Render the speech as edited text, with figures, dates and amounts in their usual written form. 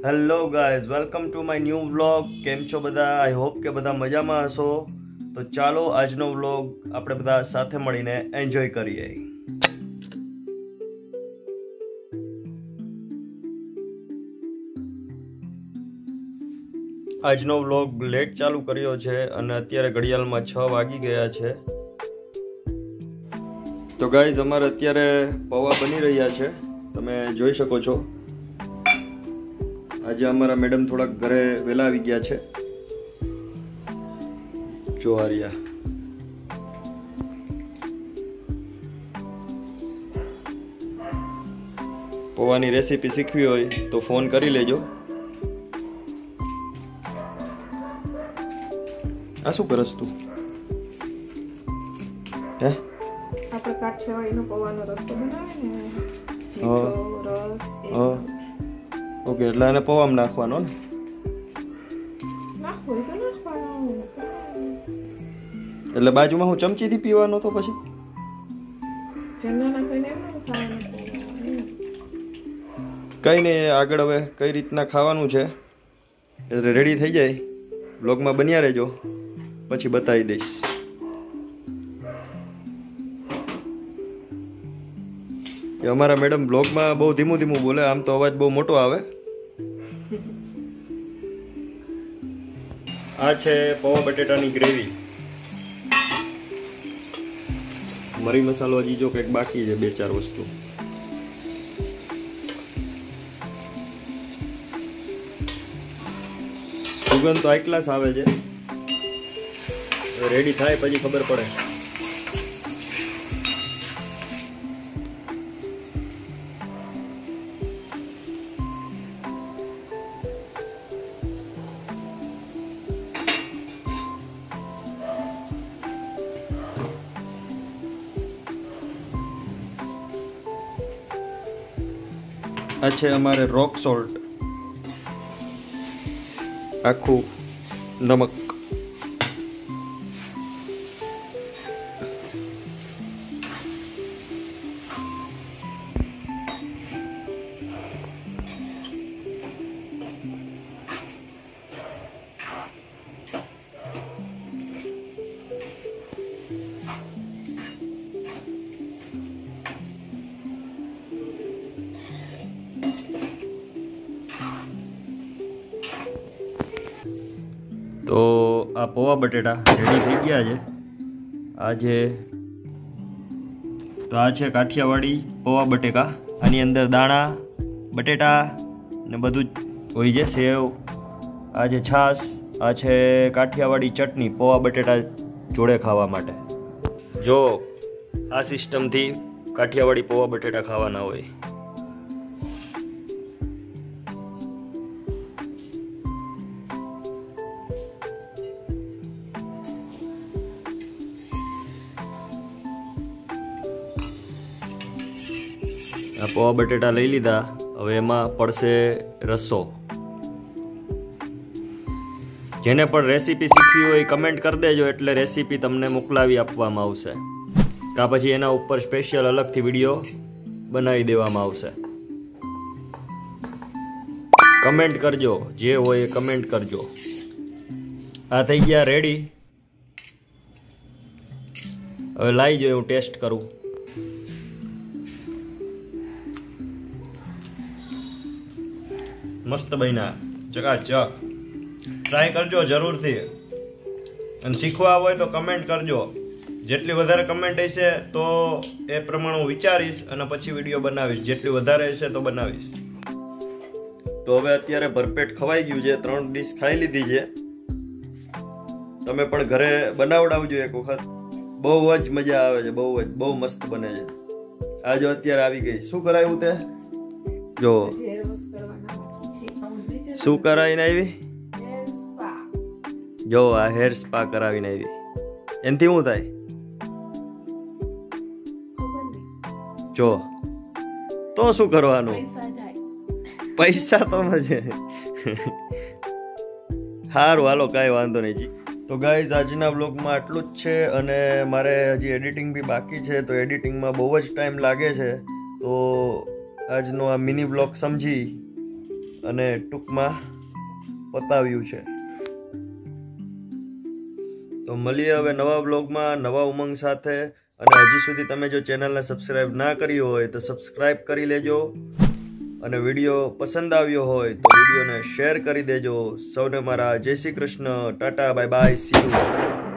Hello guys, welcome to my new vlog. કેમ છો બધા? આઈ હોપ કે બધા મજામાં હશો. તો ચાલો આજનો વ્લોગ આપણે બધા સાથે મળીને એન્જોય કરીએ. આજનો વ્લોગ લેટ ચાલુ કર્યો છે અને અત્યારે ઘડિયાળમાં 6 વાગી ગયા છે. તો ગાઈઝ અમારે અત્યારે પૌવા બની રહ્યા છે, તમે જોઈ શકો છો. આજે અમારા મેડમ થોડાક ઘરે વહેલા આવી ગયા છે. જો આર્યા પૌવાની રેસીપી શીખવી હોય તો ફોન કરી લેજો. આ શું કરસ તું? હે આપણે કાઠિયાવાડીનો પૌવાનો રસ્તો બનાવે ને, રસ ઓકે, એટલે આને પૌવામાં નાખવાનો ને? નાખવો હોય તો નાખવાનો. એટલે બાજુમાં હું ચમચીથી પીવાનો તો પછી જન્ના નાખીને એમ ખાવાનું. કઈ નહીં, આગળ હવે કઈ રીતના ખાવાનું છે એટલે રેડી થઈ જાય બ્લોગમાં બન્યા રહેજો, પછી બતાવી દઈશ. અમારા મેડમ બ્લોગમાં બહુ ધીમું ધીમું બોલે, આમ તો અવાજ બહુ મોટો આવે. આ છે પૌવા બટેટાની ગ્રેવી. મરી મસાલો હજી જો કંઈક બાકી છે, 2-4 વસ્તુ. સુગંધ તો હાઈ ક્લાસ આવે છે. રેડી થાય પછી ખબર પડે. આ છે અમારે રોક સોલ્ટ, આખું નમક. તો આ પૌવા બટેટા રેડી થઈ ગયા છે. આ છે કાઠિયાવાડી પૌવા બટેકા. આની અંદર દાણા, બટેટા ને બધું જ હોય છે. સેવ, આ છે છાશ, આ છે કાઠિયાવાડી ચટણી પૌવા બટેટા જોડે ખાવા માટે. જો આ સિસ્ટમથી કાઠિયાવાડી પૌવા બટેટા ખાવાના હોય. આ પૌવા બટેટા લઈ લીધા. હવે એમાં પડશે રસો. જેને પણ રેસીપી શીખવી હોય કમેન્ટ કરી દેજો, એટલે રેસીપી તમને મોકલાવી આપવામાં આવશે, કાં પછી એના ઉપર સ્પેશિયલ અલગથી વિડીયો બનાવી દેવામાં આવશે. કમેન્ટ કરજો, જે હોય એ કમેન્ટ કરજો. આ થઈ ગયા રેડી. હવે લાવી જોઈએ, હું ટેસ્ટ કરું. મસ્ત બન્યા, ચકાચક. ટ્રાય કરજો જરૂરથી, અને શીખવા હોય તો કમેન્ટ કરજો. જેટલી વધારે કમેન્ટ હશે તો એ પ્રમાણે હું વિચારીશ અને પછી વિડીયો બનાવીશ. જેટલી વધારે હશે તો બનાવીશ. તો હવે અત્યારે ભરપેટ ખવાઈ ગયું છે, 3 ડીશ ખાઈ લીધી છે. તમે પણ ઘરે બનાવડાવજો એક વખત, બહુ જ મજા આવે છે. બહુ મસ્ત બને છે. આ જો અત્યારે આવી ગઈ. શું કરાયું તે જો? શું કરાવીને આવી? જો આ હેર સ્પા કરાવીને આવી. એનાથી શું થાય જો? તો શું કરવાનું? પૈસા તો મજે. સારું, હાલો, કાંઈ વાંધો નહીં જી. તો ગાઈઝ આજના વ્લોગમાં આટલું જ છે, અને મારે હજી એડિટિંગ બી બાકી છે. તો એડિટિંગમાં બહુ જ ટાઈમ લાગે છે. તો આજનો આ મિની વ્લોગ સમજી અને ટૂંકમાં પતાવ્યું છે. તો મળીએ હવે નવા બ્લોગમાં નવા ઉમંગ સાથે. અને હજી સુધી તમે જો ચેનલને સબસ્ક્રાઇબ ના કરી હોય તો સબસ્ક્રાઇબ કરી લેજો. અને વિડીયો પસંદ આવ્યો હોય તો વિડીયોને શેર કરી દેજો. સૌને મારા જય Shri Krishna, Tata, bye bye, C you.